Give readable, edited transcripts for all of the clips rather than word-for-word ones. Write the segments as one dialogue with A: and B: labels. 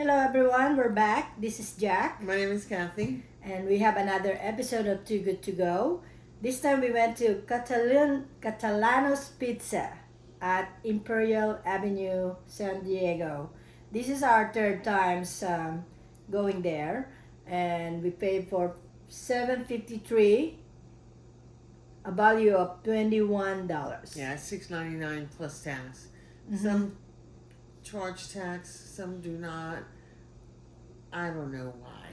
A: Hello everyone, we're back. This is Jack,
B: My name is Kathy.
A: and we have another episode of Too Good to Go. This time we went to Catalanos Pizza at Imperial Avenue, San Diego. This is our third time going there, and we paid for $7.53, a value of $21.
B: Yeah, $6.99 plus tax.
A: Mhm.
B: Some charge tax, some do not. I don't know why,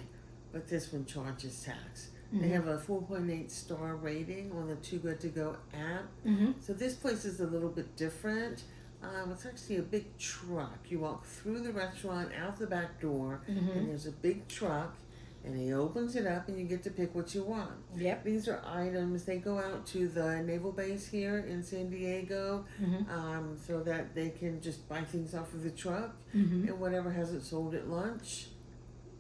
B: but this one charges tax. They
A: Mhm.
B: have a 4.8 star rating on the Too Good to Go app.
A: Mhm.
B: So this place is a little bit different. It's actually a big truck. You walk through the restaurant, out the back door,
A: Mhm.
B: and there's a big truck, and he opens it up, and you get to pick what you want.
A: Yep.
B: These are items. They go out to the naval base here in San Diego,
A: Mhm.
B: so that they can just buy things off of the truck,
A: Mhm.
B: and whatever hasn't sold at lunch,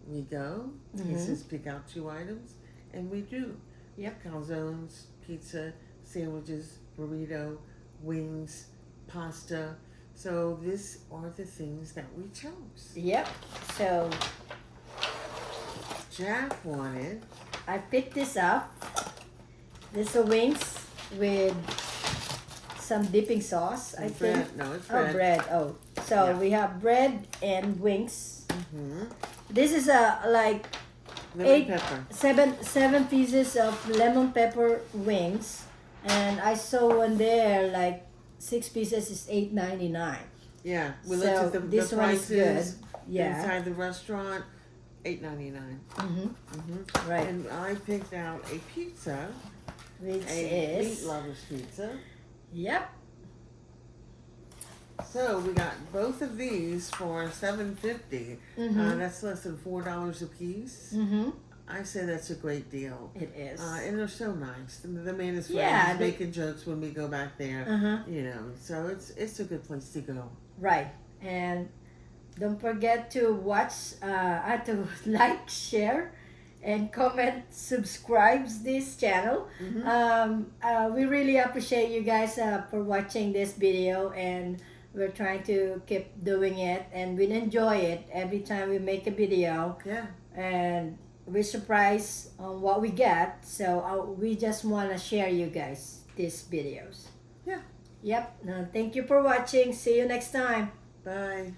B: we go. He
A: Mhm.
B: says pick out 2 items, and we do.
A: Yep.
B: Calzones, pizza, sandwiches, burrito, wings, pasta. So these are the things that we chose.
A: Yep. So
B: Jack wanted
A: I picked this up. This is wings with some dipping sauce, I think.
B: bread. No, it's
A: Oh,
B: bread.
A: bread. Oh, so
B: Yeah.
A: we have bread and wings.
B: Mm-hmm.
A: This is a like
B: Lemon pepper.
A: seven pieces of lemon pepper wings, and I saw one there like 6 pieces is $8.99.
B: Yeah, we
A: So
B: looked at the
A: this one is
B: prices
A: good. Yeah.
B: inside the restaurant. $8.99.
A: Mm-hmm.
B: Mm-hmm.
A: Right.
B: And I picked out a pizza,
A: Which
B: a
A: is
B: meat lovers pizza.
A: yep.
B: So we got both of these for $7.50.
A: Mm-hmm.
B: That's less than $4 a piece.
A: Mm-hmm.
B: I say that's a great deal.
A: It is.
B: And they're so nice. The man is funny.
A: Yeah,
B: He's
A: they-
B: making jokes when we go back there.
A: Uh-huh.
B: You know, so it's a good place to go.
A: Right. And don't forget to watch, to like, share, and comment, subscribe this channel.
B: Mm-hmm.
A: We really appreciate you guys for watching this video, and we're trying to keep doing it, and we enjoy it every time we make a video,
B: Yeah.
A: and we're surprised on what we get. So we just want to share you guys these videos.
B: Yeah.
A: Yep. Thank you for watching. See you next time.
B: Bye.